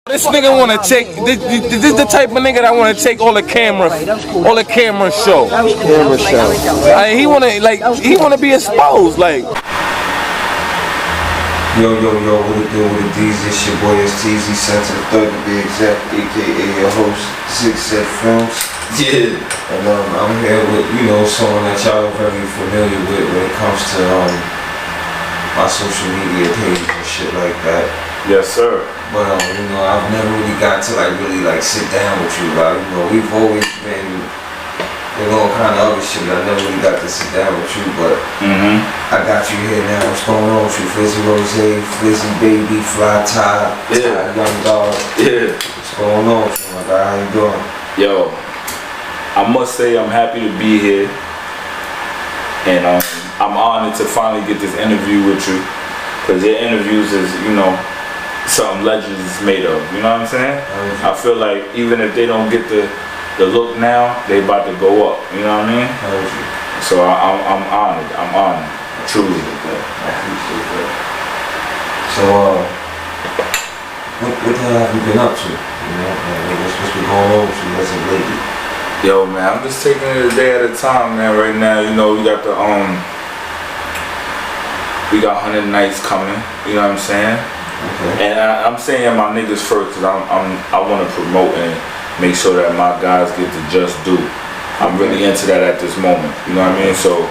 This nigga wanna take. This the type of nigga that wanna take all the camera show. Camera show. He wanna be exposed. Like. Yo, what it do with the D's? It's your boy STZ, Center the Third to be exact, aka your host, Six Set Films. Yeah. And I'm here with, someone that y'all are very familiar with when it comes to my social media page and shit like that. Yes, sir. But I've never really got to really sit down with you. We've always been all kind of other shit. I never really got to sit down with you, but I got you here now. What's going on with you? Flizzy Rose, Flizzy Baby, Fly Tie, Young Dog. Yeah. What's going on with you, my guy? How you doing? Yo, I must say I'm happy to be here, and I'm honored to finally get this interview with you, because your interviews is, something legends is made of. You know what I'm saying? I feel like even if they don't get the look now, they about to go up. You know what I mean? So I'm honored. I'm honored. Truly. I appreciate that. So what the hell have you been up to? What's been going on with you as of lately? Yo, man, I'm just taking it a day at a time, man. Right now, we got the we got 100 nights coming. You know what I'm saying? Okay. And I'm saying my niggas first, cause I want to promote and make sure that my guys get the just due. I'm really into that at this moment. You know what I mean? So,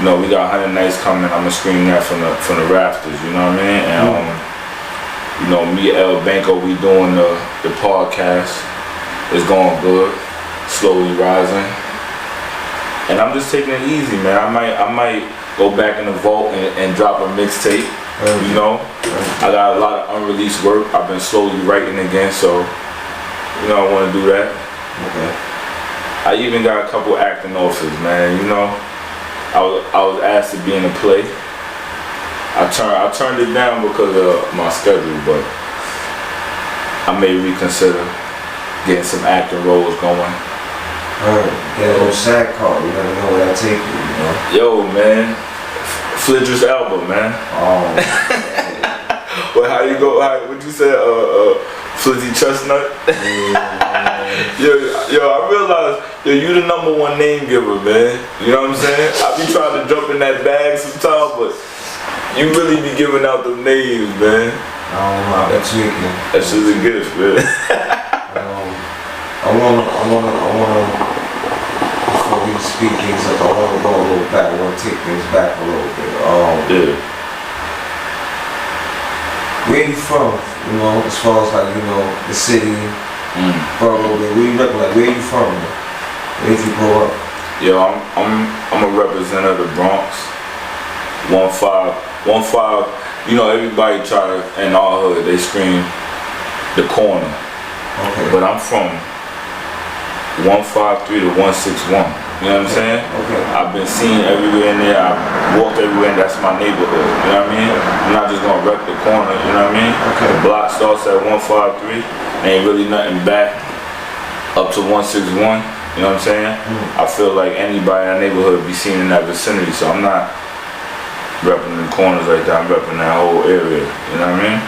we got 100 nights coming. I'm gonna scream that from the rafters. You know what I mean? And me and El Banco, we doing the podcast. It's going good, slowly rising. And I'm just taking it easy, man. I might go back in the vault and drop a mixtape. I got a lot of unreleased work. I've been slowly writing again, so. I want to do that. Okay. I even got a couple acting offers, man. I was asked to be in a play. I turned it down because of my schedule, but I may reconsider getting some acting roles going. Alright, get a little sad card. You never know where that take you, Yo, man. Flizzy's album, man. Oh. Well, how you go? What you say? Flizzy Chestnut? yo, I realize, you the #1 name giver, man. You know what I'm saying? I be trying to jump in that bag sometimes, but you really be giving out the names, man. I don't know, I've been tweaking. That shit's a gift, man. I wanna, before we speed things up, I wanna go a little back. I wanna take things back a little bit. Yeah. Where you from? As far as the city, borough. Where you represent? Where you from? Where did you grow up? Yo, I'm a representative of the Bronx. 15. Everybody try to, in our hood, they scream the corner. Okay. But I'm from 153 to 161. You know what I'm saying? Okay. I've been seen everywhere in there. I've walked everywhere, and that's my neighborhood. You know what I mean? I'm not just gonna wreck the corner. You know what I mean? Okay. The block starts at 153. Ain't really nothing back up to 161. You know what I'm saying? I feel like anybody in that neighborhood be seen in that vicinity. So I'm not repping the corners like that. I'm repping that whole area. You know what I mean?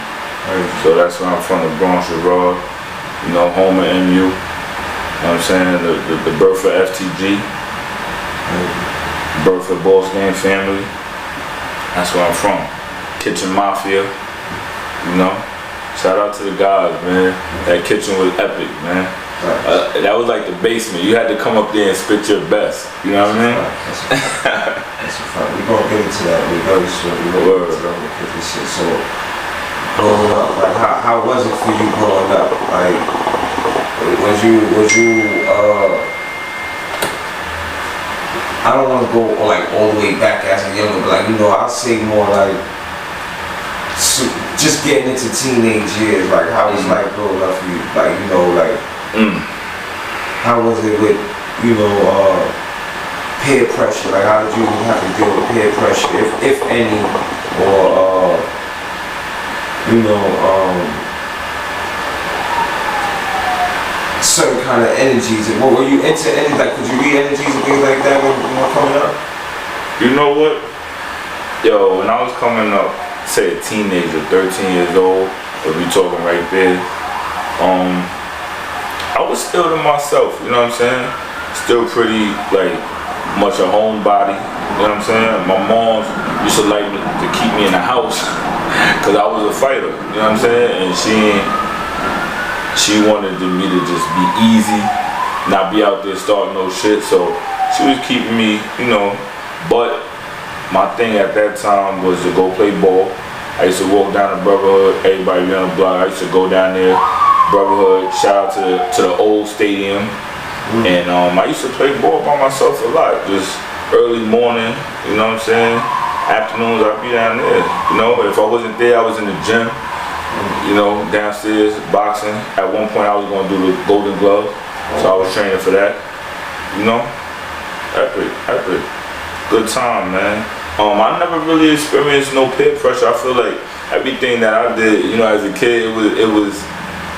So that's where I'm from, the Bronx, Raw. Home of MU. You know what I'm saying? The birth of FTG. Birth of Boss Gang family. That's where I'm from. Kitchen Mafia. Shout out to the guys, man. That kitchen was epic, man. That was like the basement. You had to come up there and spit your best. You know what I mean? That's a fact. We're gonna get into that. We're very soon. We're gonna get into that kitchen shit. So, growing up, how was it for you growing up? Was you I don't want to go all the way back as a younger, but I'll say more just getting into teenage years. How was life growing up for you? How was it with peer pressure? How did you have to deal with peer pressure, if any, or certain kind of energies? Were you into any, could you read energies and things like that when you were coming up? You know what? Yo, when I was coming up, say a teenager, 13 years old, if we talking right there, I was still to myself, you know what I'm saying? Still pretty, like, much a homebody, you know what I'm saying? My mom used to like to keep me in the house because I was a fighter, you know what I'm saying? And she wanted me to just be easy, not be out there starting no shit, so she was keeping me, you know, but my thing at that time was to go play ball. I used to walk down the Brotherhood, everybody be on the block, I used to go down there, Brotherhood, shout out to the old stadium. And I used to play ball by myself a lot, just early morning, you know what I'm saying? Afternoons, I'd be down there, you know? If I wasn't there, I was in the gym, you know, downstairs, boxing. At one point, I was going to do the Golden Glove, so I was training for that, you know? Epic. Good time, man. I never really experienced no peer pressure. I feel like everything that I did, you know, as a kid,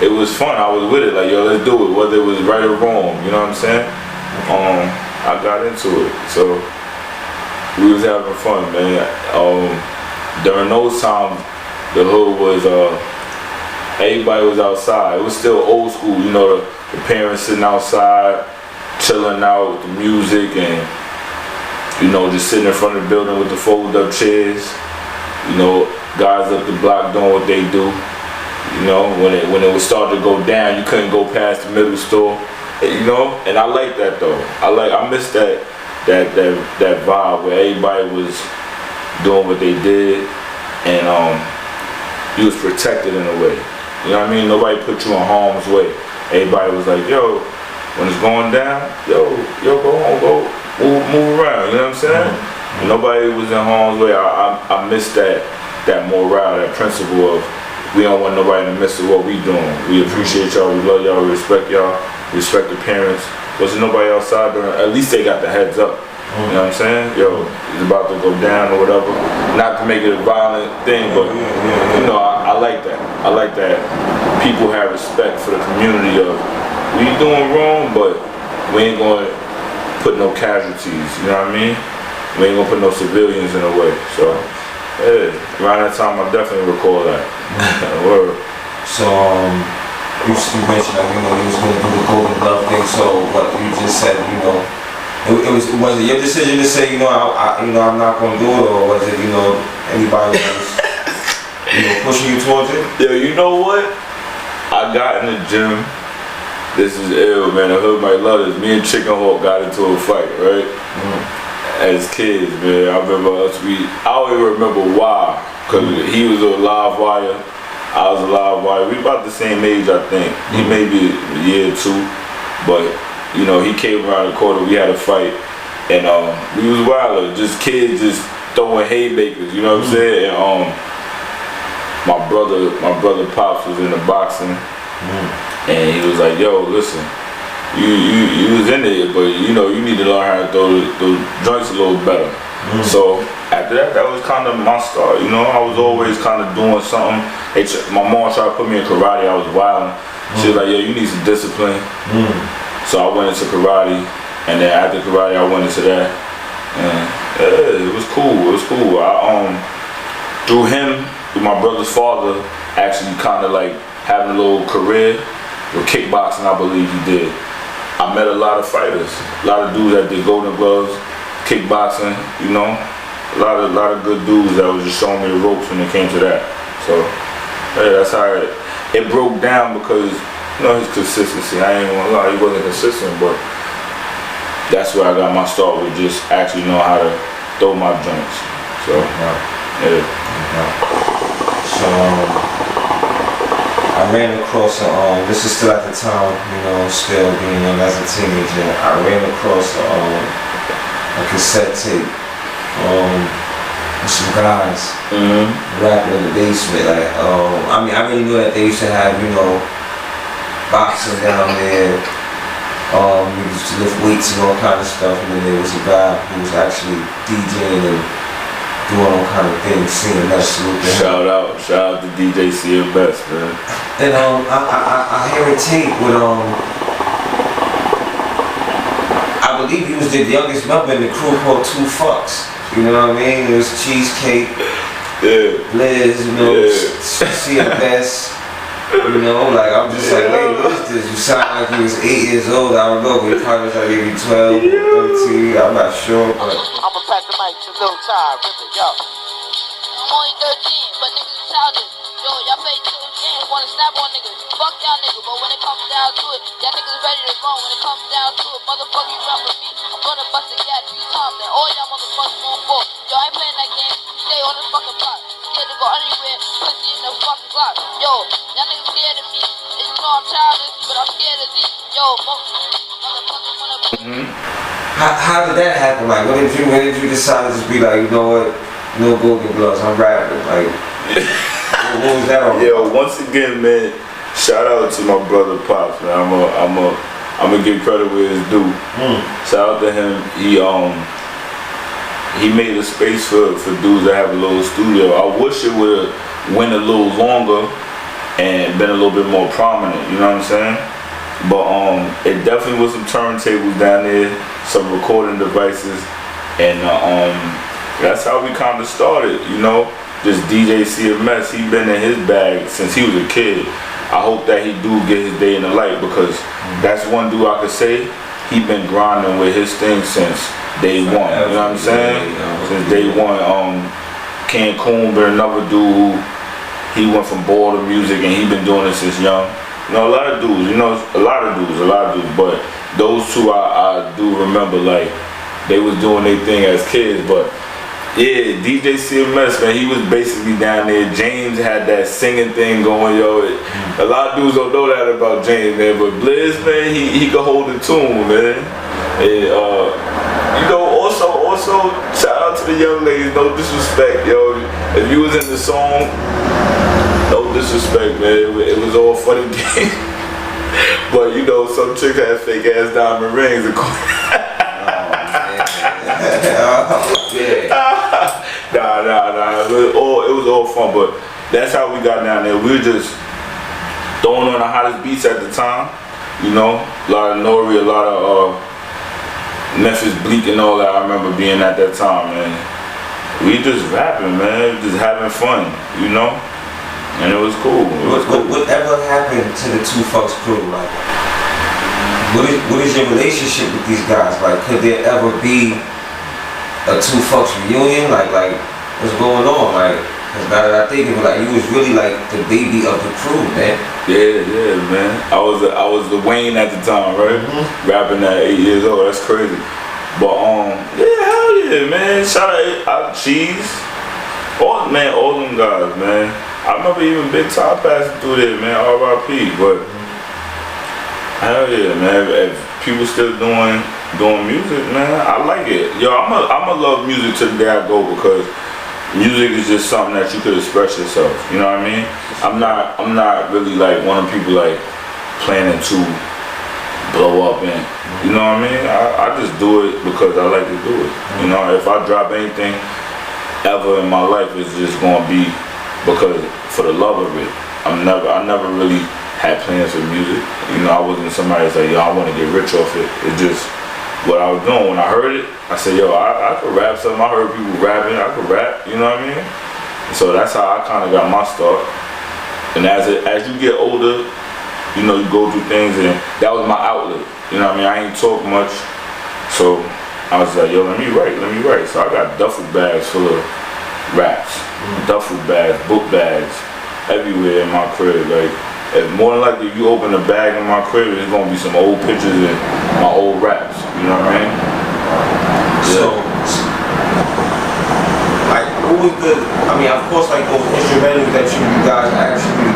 it was fun. I was with it, like, yo, let's do it, whether it was right or wrong, you know what I'm saying? I got into it, so we was having fun, man. During those times, the hood was, everybody was outside. It was still old school, you know, the parents sitting outside, chilling out with the music, and, you know, just sitting in front of the building with the fold-up chairs, you know, guys up the block doing what they do. You know, when it would start to go down, you couldn't go past the middle store. You know, and I like that though. I miss that vibe where everybody was doing what they did, and you was protected in a way. You know what I mean? Nobody put you in harm's way. Everybody was like, yo, when it's going down, yo, go on, go move around. You know what I'm saying? Mm-hmm. Nobody was in harm's way. I miss that morale, that principle of, we don't want nobody in the midst of what we doing. We appreciate y'all, we love y'all, we respect y'all, we respect the parents. Wasn't nobody outside during, at least they got the heads up. You know what I'm saying? Yo, it's about to go down or whatever. Not to make it a violent thing, but you know, I like that. I like that people have respect for the community of, we doing wrong, but we ain't gonna put no casualties, you know what I mean? We ain't gonna put no civilians in the way, so. Yeah, around that time I definitely recall that. Word. So you mentioned like, you know, you was gonna do the Golden Glove thing, so what you just said, you know, was it your decision to say, you know, I'm not gonna do it, or was it, you know, anybody was, you know, pushing you towards it? Yeah, you know what? I got in the gym. This is ill, man. I heard my love this. Me and Chicken Hawk got into a fight, right? As kids, man, I remember us, I don't even remember why, because he was a live wire, I was a live wire. We about the same age, I think. He may be a year or two, but, you know, he came around the corner, we had a fight, and we was wilder, just kids just throwing haymakers, you know what I'm saying? And my brother Pops was in the boxing, and he was like, yo, listen, you was in there, but you know, you need to learn how to throw those joints a little better. So after that was kind of my start, you know. I was always kind of doing something. My mom tried to put me in karate, I was wild. She was like, yo, you need some discipline. So I went into karate, and then after karate I went into that. And yeah, it was cool, through him, through my brother's father, actually kind of like having a little career with kickboxing, I believe he did. I met a lot of fighters, a lot of dudes that did Golden Gloves, kickboxing, you know, a lot of good dudes that was just showing me the ropes when it came to that. So, yeah, that's how it broke down, because, you know, his consistency. I ain't gonna lie, he wasn't consistent, but that's where I got my start with just actually know how to throw my joints. So, yeah. So, I ran across this is still at the time, you know, still being young as a teenager. I ran across a cassette tape with some guys rapping in the basement. Like, I mean, I really knew that they used to have, you know, boxing down there. We used to lift weights and all kind of stuff, and then there was a guy who was actually DJing and doing all kind of things, singing that salute. Shout out to DJ C Best, man. And I hear a tape with I believe he was the youngest member in the crew called Two Fucks. You know what I mean? It was Cheesecake, Liz, you know, C Best. You know, like I'm just like, wait, what is this. You sound like you was 8 years old. I don't know, but you probably was like maybe 12 or 13. I'm not sure, but. I'ma pass the mic to Lil Ty, rip it, yo. I'm only 13, but niggas is childish. Yo, y'all play two games, wanna snap on niggas. Fuck y'all niggas, but when it comes down to it, y'all niggas ready to run. When it comes down to it, motherfucker, you run with me. I'm gonna bust a gap 3 times, and all y'all motherfuckers gon' fall. Yo, I ain't playing that game. Stay on the fucking block. Scared to go anywhere, pussy in the fucking block. Yo, y'all niggas scared of me. And you know I'm childish, but I'm scared of these. Yo, motherfuckers wanna put How did that happen? Like, when did you decide to just be like, you know what, no Golden Gloves, I'm rapping? Like, what was that all about? Yo, once again, man, shout out to my brother Pops, man. I'm gonna give credit where it's due. Shout out to him. He made a space for dudes that have a little studio. I wish it would have went a little longer and been a little bit more prominent. You know what I'm saying? But it definitely was some turntables down there, some recording devices, and that's how we kind of started. You know, just DJ CMS. He been in his bag since he was a kid. I hope that he do get his day in the light, because that's one dude I could say he been grinding with his thing since day one. You know what I'm saying? Since day one. Cancun, but another dude, he went from ball to music, and he been doing it since young. You know, a lot of dudes, but those two I do remember, like, they was doing their thing as kids. But yeah, DJ CMS, man, he was basically down there. James had that singing thing going, yo. A lot of dudes don't know that about James, man, but Blizz, man, he could hold the tune, man. And, you know, also, shout out to the young ladies, no disrespect, yo. If you was in the song, no disrespect, man, it was all fun and games. But, you know, some chick had fake ass diamond rings. Nah. It was all fun, but that's how we got down there. We were just throwing on the hottest beats at the time. You know, a lot of Nori, a lot of Memphis Bleak and all that. I remember being at that time, man. We just rapping, man, just having fun, you know, and it was cool. Whatever happened to the Two Fucks crew? Like, what is your relationship with these guys? Like, could there ever be a Two Fucks reunion? Like, what's going on? Like, cause now that I think of it, like, you was really like the baby of the crew, man. Yeah, man. I was the Wayne at the time, right? Rapping at 8 years old. That's crazy. But yeah, hell yeah, man. Shout out Cheese. All them guys, man. I remember even Big Top passing through there, man. R.I.P. But hell yeah, man. If people still doing music, man, I like it. Yo, I'ma love music till the day I go, because music is just something that you could express yourself. You know what I mean? I'm not really like one of the people like planning to blow up, and you know what I mean? I just do it because I like to do it. You know, if I drop anything ever in my life, it's just gonna be because for the love of it. I never really had plans for music. You know, I wasn't somebody that's like, yo, I want to get rich off it. It's just what I was doing. When I heard it, I said, yo, I could rap something. I heard people rapping, I could rap, you know what I mean? So that's how I kind of got my start. And as you get older, you know, you go through things, and that was my outlet. You know what I mean? I ain't talk much. So I was like, yo, let me write. So I got duffel bags full of raps, duffel bags, book bags, everywhere in my crib. Like, if more than likely, if you open a bag in my crib, there's gonna be some old pictures and my old raps. You know what I mean? So, like, who was the? I mean, of course, like those instrumentals that you guys actually.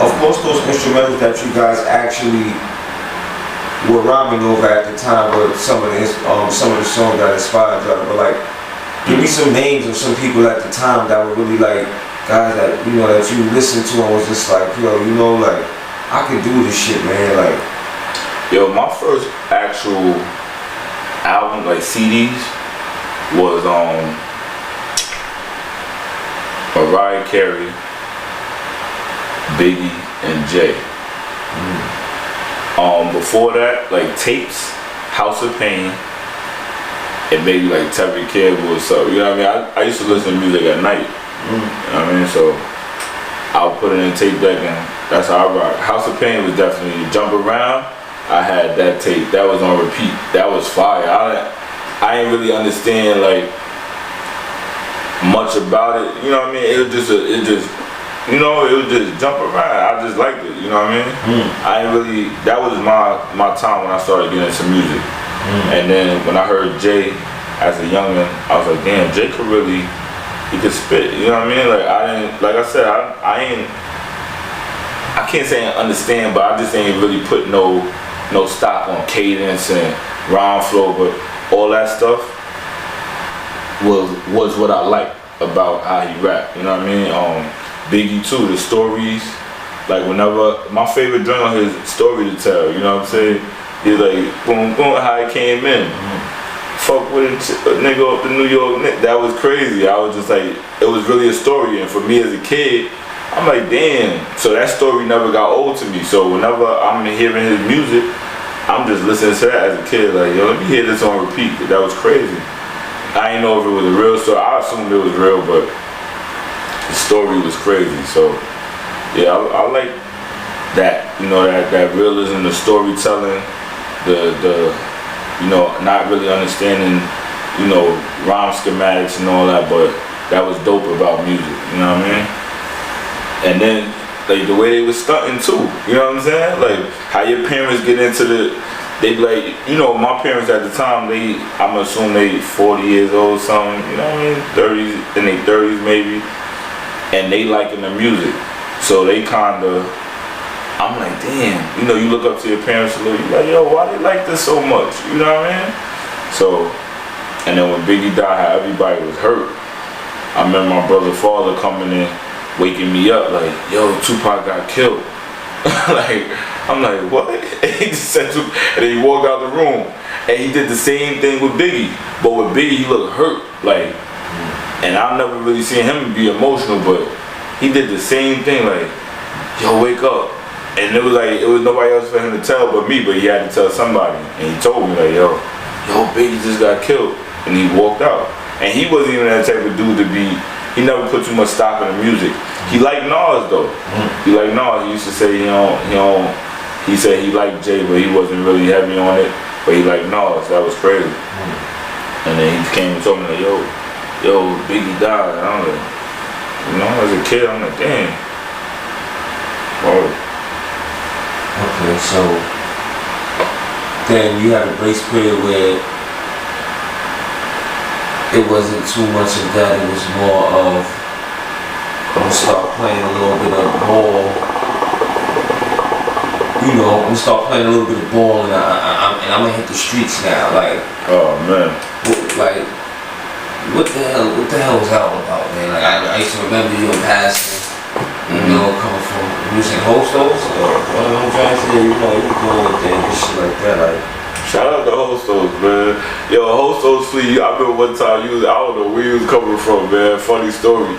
Of course, those instrumentals that you guys actually were rhyming over at the time were some of the songs that inspired y'all. But like, give me some names of some people at the time that were really like guys that, you know, that you listened to and was just like, yo, you know, like, I could do this shit, man. Like, yo, my first actual album, like CDs, was Mariah Carey, Biggie, and Jay. Before that, like tapes, House of Pain, and maybe like Terry Campbell or something. You know what I mean? I used to listen to music at night. You know what I mean? So I'll put it in tape deck and that's how I rock. House of Pain was definitely Jump Around. I had that tape. That was on repeat. That was fire. I didn't really understand like much about it. You know what I mean? It was just you know, it was just Jump Around. I just liked it. You know what I mean? I ain't really. That was my time when I started getting into music. And then when I heard Jay as a youngin', I was like, damn, Jay could really. He could spit, you know what I mean? Like I didn't, like I said, I can't say I understand, but I just ain't really put no stock on cadence and rhyme flow, but all that stuff was what I liked about how he rapped, you know what I mean? Biggie too, the stories, like whenever, my favorite joint on his story to tell, you know what I'm saying? He's like, boom, boom, how he came in. Fuck with a nigga up to New York, that was crazy. I was just like, it was really a story, and for me as a kid, I'm like, damn. So that story never got old to me. So whenever I'm hearing his music, I'm just listening to that as a kid, like, yo, let me hear this on repeat. That was crazy. I didn't know if it was a real story. I assumed it was real, but the story was crazy. So yeah, I like that. You know, that realism, the storytelling, the you know, not really understanding, you know, rhyme schematics and all that, but that was dope about music, you know what I mean? And then, like, the way they was stunting too, you know what I'm saying? Like, how your parents get into they be like, you know, my parents at the time, I'm assuming they 40 years old or something, you know what I mean? 30s, in their 30s maybe, and they liking the music. So they kinda, I'm like, damn, you know, you look up to your parents a little, you like, yo, why they like this so much? You know what I mean? So, and then when Biggie died, how everybody was hurt. I remember my brother's father coming in, waking me up, like, yo, Tupac got killed. Like, I'm like, what? And he just said, and then he walked out the room, and he did the same thing with Biggie. But with Biggie, he looked hurt, like, and I've never really seen him be emotional, but he did the same thing, like, yo, wake up. And it was like, it was nobody else for him to tell but me, but he had to tell somebody. And he told me like, yo, Biggie just got killed. And he walked out. And he wasn't even that type of dude to be, he never put too much stock in the music. He liked Nas though. He liked Nas. He used to say, he said he liked Jay, but he wasn't really heavy on it. But he liked Nas. That was crazy. And then he came and told me like, yo, Biggie died. And I'm like, you know, as a kid, I'm like, damn. Oh. Okay, so then you had a grace period where it wasn't too much of that, it was more of, I'm gonna start playing a little bit of ball, you know, I'm gonna start playing a little bit of ball and I'm gonna hit the streets now, like, oh man. Like, what the hell was that all about, man? Like, I used to remember you in passing. You know, coming from using hostos, or what I'm trying to say, you know, you doing your thing and shit like that, like. Shout out to hostos, man. Yo, hostos, please. I remember one time I don't know where you was coming from, man. Funny story.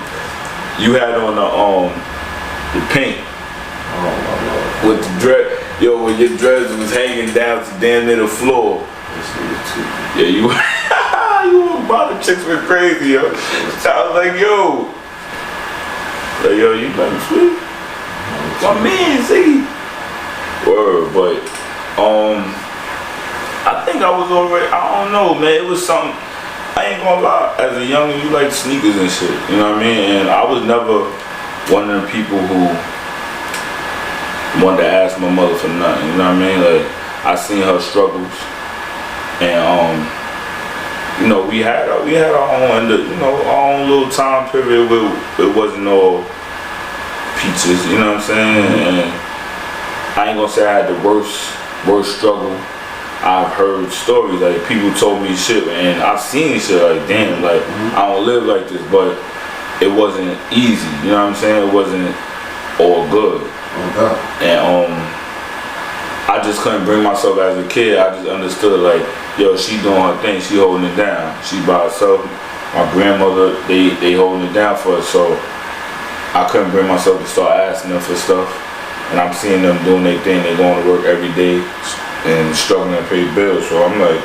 You had on the paint. Oh my Lord. With the dread, yo, when your dreads was hanging down to damn near the floor. Yeah, you about the chicks went crazy, yo. I was like, yo. Like, yo, you let me sleep? My man, see? Word, but, I think I was already, I don't know, man, it was something, I ain't gonna lie, as a youngin', you like sneakers and shit, you know what I mean? And I was never one of the people who wanted to ask my mother for nothing, you know what I mean? Like, I seen her struggles, and, you know, we had our own, you know, our own little time period where it wasn't all peaches, you know what I'm saying? And I ain't gonna say I had the worst struggle. I've heard stories, like people told me shit, and I've seen shit like, damn, like I don't live like this, but it wasn't easy, you know what I'm saying? It wasn't all good. And I just couldn't bring myself as a kid. I just understood like, yo, she doing her thing, she holding it down. She by herself. My grandmother, they holding it down for us, so I couldn't bring myself to start asking them for stuff. And I'm seeing them doing their thing, they going to work every day and struggling to pay bills. So I'm like,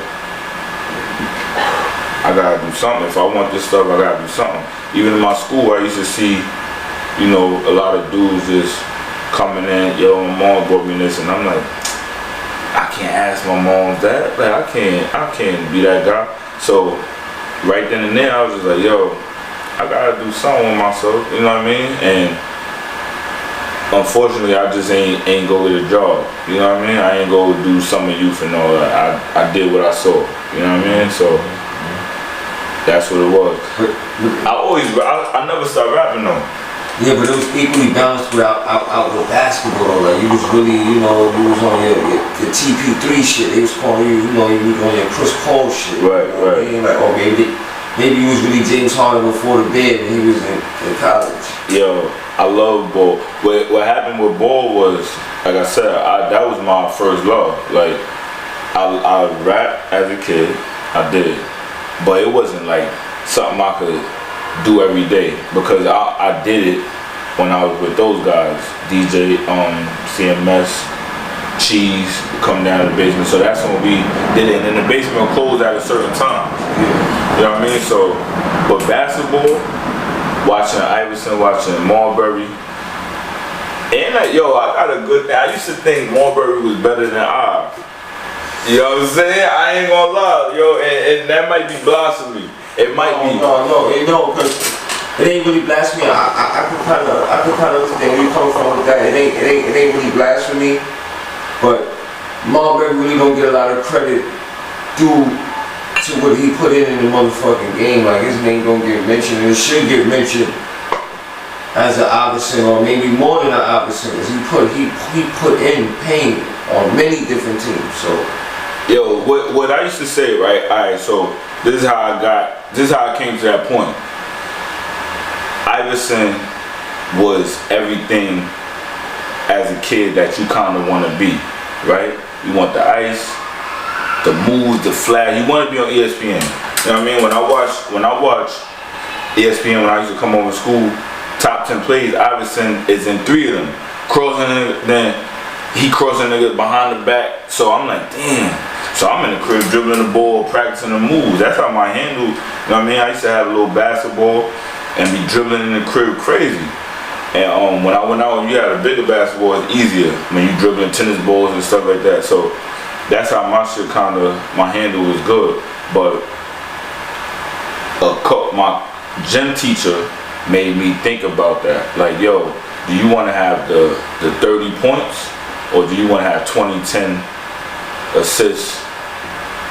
I gotta do something. If I want this stuff, I gotta do something. Even in my school, I used to see you know, a lot of dudes just coming in, yo, my mom bought me this, and I'm like, I can't ask my mom that. Like, I can't be that guy. So right then and there, I was just like, yo, I gotta do something with myself. You know what I mean? And unfortunately, I just ain't go with a job. You know what I mean? I ain't go do summer youth and all that. I did what I saw. You know what I mean? So that's what it was. I never stopped rapping though. Yeah, but it was equally balanced out with basketball. Like you was really, you know, you was on your TP3 shit. They was calling you, you know, you was on your Chris Paul shit. Right, right. I mean? Like, oh, maybe you was really James Harden before the bed and he was in college. Yo, I love ball. What happened with ball was, like I said, that was my first love. Like, I rapped as a kid, I did, but it wasn't like something I could do every day because I did it when I was with those guys, DJ, CMS, Cheese, come down to the basement. So that's when we did it, and then the basement closed at a certain time. You know what I mean? So, but basketball, watching Iverson, watching Marbury, and like, yo, I got a good thing. I used to think Marbury was better than I. You know what I'm saying? I ain't gonna lie, yo, and that might be blasphemy. It might be. No, because it ain't really blasphemy. I could kind of understand where you coming from with that. It ain't really blasphemy, but Marbury really don't get a lot of credit due to what he put in the motherfucking game. Like his name don't get mentioned, and it should get mentioned as an Iverson, or maybe more than an Iverson, because he put in pain on many different teams. So, yo, what I used to say, right? All right, so this is how I came to that point. Iverson was everything as a kid that you kind of want to be, right? You want the ice, the moves, the flash. You want to be on ESPN. You know what I mean? When I watch ESPN, when I used to come over to school, top 10 plays, Iverson is in 3 of them. Then he crossing niggas behind the back. So I'm like, damn. So I'm in the crib dribbling the ball, practicing the moves. That's how my handle, you know what I mean? I used to have a little basketball and be dribbling in the crib crazy. And when I went out and you had a bigger basketball, it's easier when you dribbling tennis balls and stuff like that. So that's how my shit my handle was good. But my gym teacher made me think about that. Like, yo, do you want to have the 30 points or do you want to have 20, 10 assists,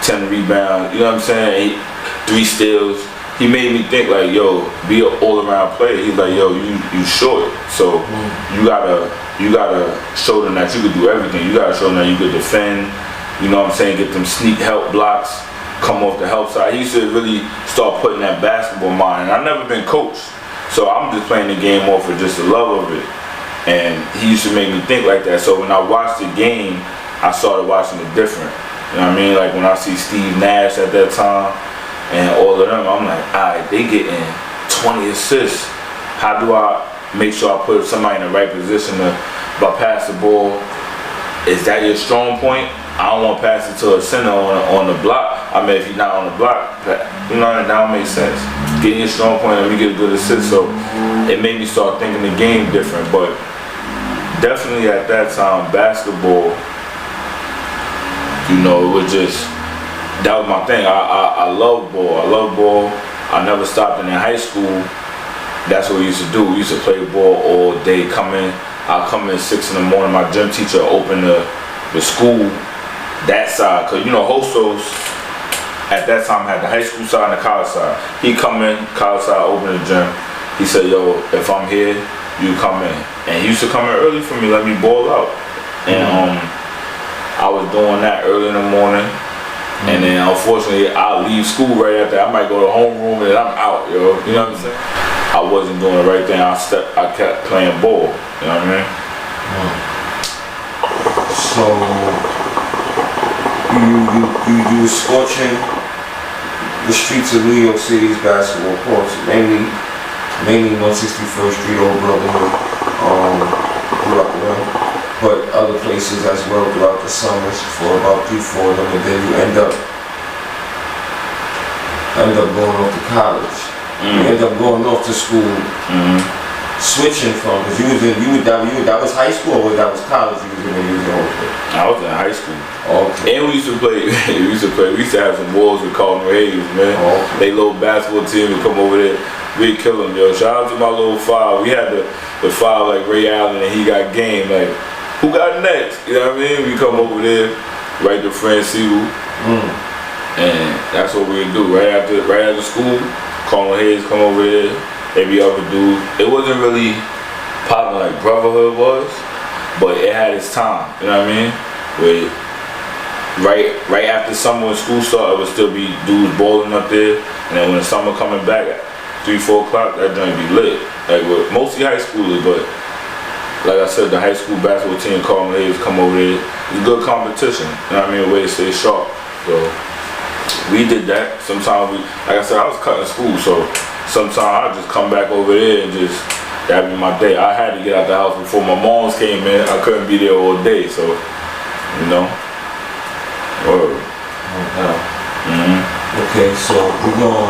10 rebounds, you know what I'm saying, 3 steals? He made me think like, yo, be an all-around player. He's like, yo, you short, so you gotta show them that you could do everything. You gotta show them that you could defend, you know what I'm saying, get them sneak help blocks, come off the help side. He used to really start putting that basketball mind. And I've never been coached, so I'm just playing the game off of just the love of it. And he used to make me think like that. So when I watched the game, I started watching it different. You know what I mean? Like when I see Steve Nash at that time and all of them, I'm like, alright, they getting 20 assists. How do I make sure I put somebody in the right position to, if I pass the ball, is that your strong point? I don't want to pass it to a center on the block. I mean, if you're not on the block, you know, that don't make sense. Getting your strong point and we get a good assist. So it made me start thinking the game different. But definitely at that time, basketball, you know, it was just, that was my thing. I love ball. I love ball. I never stopped. And in high school, that's what we used to do. We used to play ball all day. I'll come in 6 in the morning. My gym teacher opened the school, that side. Because, you know, Hostos at that time had the high school side and the college side. He come in, college side, open the gym. He said, yo, if I'm here, you come in. And he used to come in early for me, let me ball out. And I was doing that early in the morning. And then unfortunately I'll leave school right after. I might go to homeroom and then I'm out, yo. You know what I'm saying? I wasn't doing the right thing. I kept playing ball. You know what I mean? So you were scorching the streets of New York City's basketball courts, mainly 161st Street, Old Brotherhood, but other places as well throughout the summers for about 3-4 of them, and then you end up going off to college. You end up going off to school switching from, because that was high school or that was college you was in when you was in Oakland? I was in high school. Okay. And we used to play, we used to have some wars with Cardinal Hayes, man. Okay. They little basketball team would come over there. We'd kill them, yo. Shout out to my little five. We had the five like Ray Allen and he got game. Like, who got next? You know what I mean? We come over there, right to Francine. And that's what we'd do. Right after school, Cardinal Hayes come over there. They be other dudes. It wasn't really popping like Brotherhood was, but it had its time. You know what I mean? With right after summer when school started, it would still be dudes balling up there, and then when the summer coming back at 3-4 o'clock, that joint be lit. Like with mostly high schoolers, but like I said, the high school basketball team Cardinal Hayes come over there. It's good competition. You know what I mean? A way to stay sharp. So we did that. Sometimes like I said, I was cutting school, so sometimes I just come back over there and just, that'd be my day. I had to get out the house before my moms came in. I couldn't be there all day, so, you know. Word. Okay, so we're going to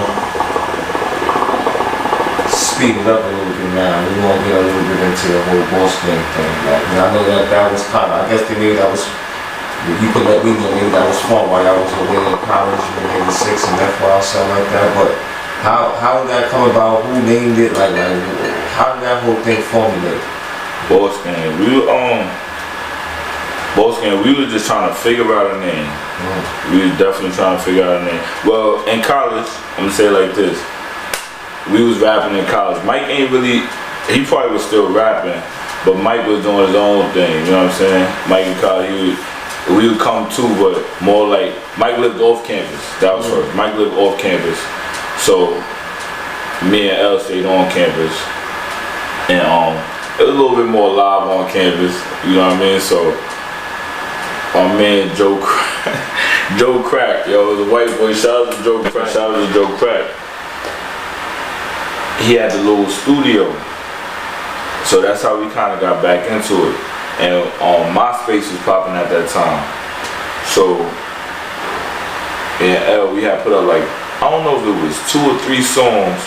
speed it up a little bit now. We're going to get a little bit into the whole boss gang thing. Like, I know that was kind of, I guess they maybe that was, you could let me know maybe that was fun while I was away in college in '86 and FY or something like that, but how did that come about? Who named it? Like how did that whole thing formulate? Boss gang. We were just trying to figure out a name. We were definitely trying to figure out a name. Well, in college, I'm gonna say it like this. We was rapping in college. Mike ain't really, he probably was still rapping, but Mike was doing his own thing, you know what I'm saying? Mike in college, we would come too, but more like, Mike lived off campus. That was first. Mike lived off campus. So me and El stayed on campus, and it was a little bit more live on campus, you know what I mean? So my man Joe Crack, yo, it was a white boy. Shout out to Joe Crack. He had the little studio, so that's how we kind of got back into it. And MySpace was popping at that time, so in L we had put up like, I don't know if it was 2 or 3 songs,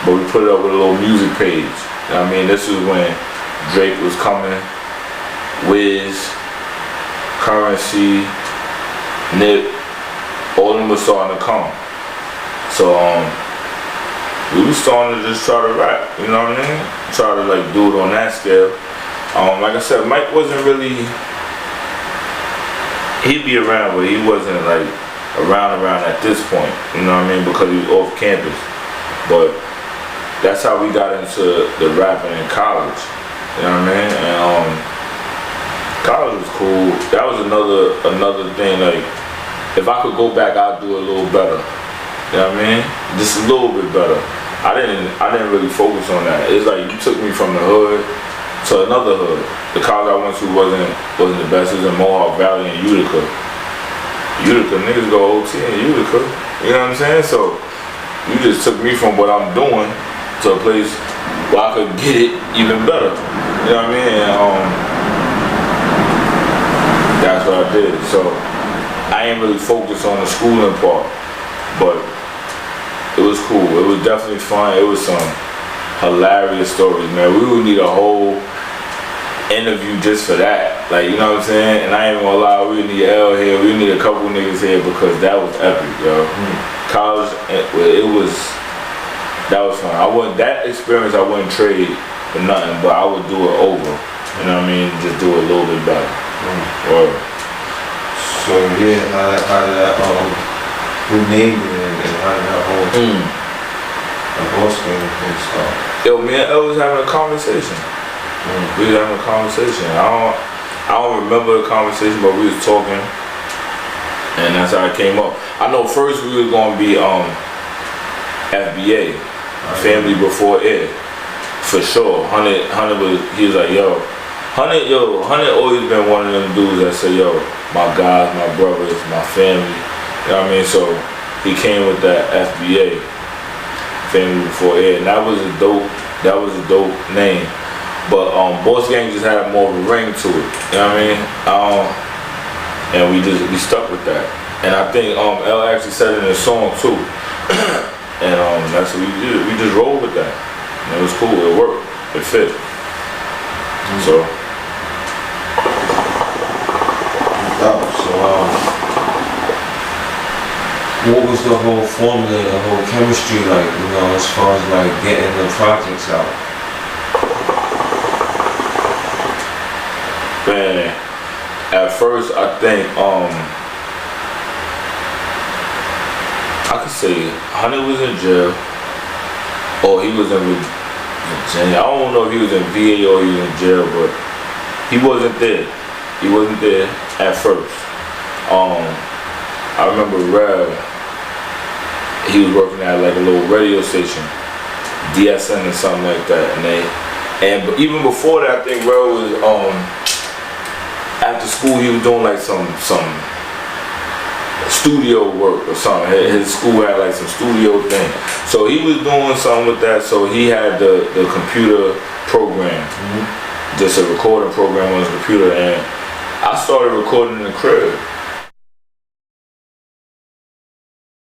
but we put it up with a little music page. You know what I mean? This was when Drake was coming, Wiz, Currency, Nip, all of them was starting to come. So we was starting to just try to rap, you know what I mean? Try to like do it on that scale. Like I said, Mike wasn't really, he'd be around, but he wasn't like around at this point, you know what I mean, because he was off campus. But that's how we got into the rapping in college, you know what I mean? And college was cool. That was another thing, like, if I could go back, I'd do it a little better, you know what I mean? Just a little bit better. I didn't really focus on that. It's like you took me from the hood to another hood. The college I went to wasn't the best. It was in Mohawk Valley and Utica. Niggas go OT in Utica. You know what I'm saying? So you just took me from what I'm doing to a place where I could get it even better. You know what I mean? And, that's what I did. So I ain't really focused on the schooling part, but it was cool. It was definitely fun. It was some hilarious stories, man. We would need a whole interview just for that. Like, you know what I'm saying? And I ain't gonna lie, we would need L here. We would need a couple niggas here because that was epic, yo. College, that was fun. That experience I wouldn't trade for nothing, but I would do it over. You know what I mean? Just do it a little bit better. So yeah, how did that, who named it and how did that whole the boss game thing start? Yo, me and El was having a conversation. We was having a conversation. I don't remember the conversation, but we was talking, and that's how it came up. I know first we was gonna be FBA, Family Before Air, for sure. Hunter he was like, yo, Hunter always been one of them dudes that say, yo, my guys, my brothers, my family. You know what I mean? So he came with that FBA, Family Before Air, and that was a dope name. But Boss Gang just had more of a ring to it. You know what I mean? And we stuck with that. And I think L actually said it in a song too. And that's what we did. We just rolled with that. And it was cool. It worked. it fit. So. What was the whole formula, the whole chemistry like, you know, as far as like getting the projects out? Man, at first I think I could say Honey was in jail, or he was in Virginia. I don't know if he was in VA or he was in jail, but he wasn't there. He wasn't there at first. I remember Rev, he was working at like a little radio station, DSN or something like that, but even before that, I think Rev was after school he was doing like some studio work or something. His school had like some studio thing, so he was doing something with that. So he had the computer program, just a recording program on his computer, and I started recording in the crib.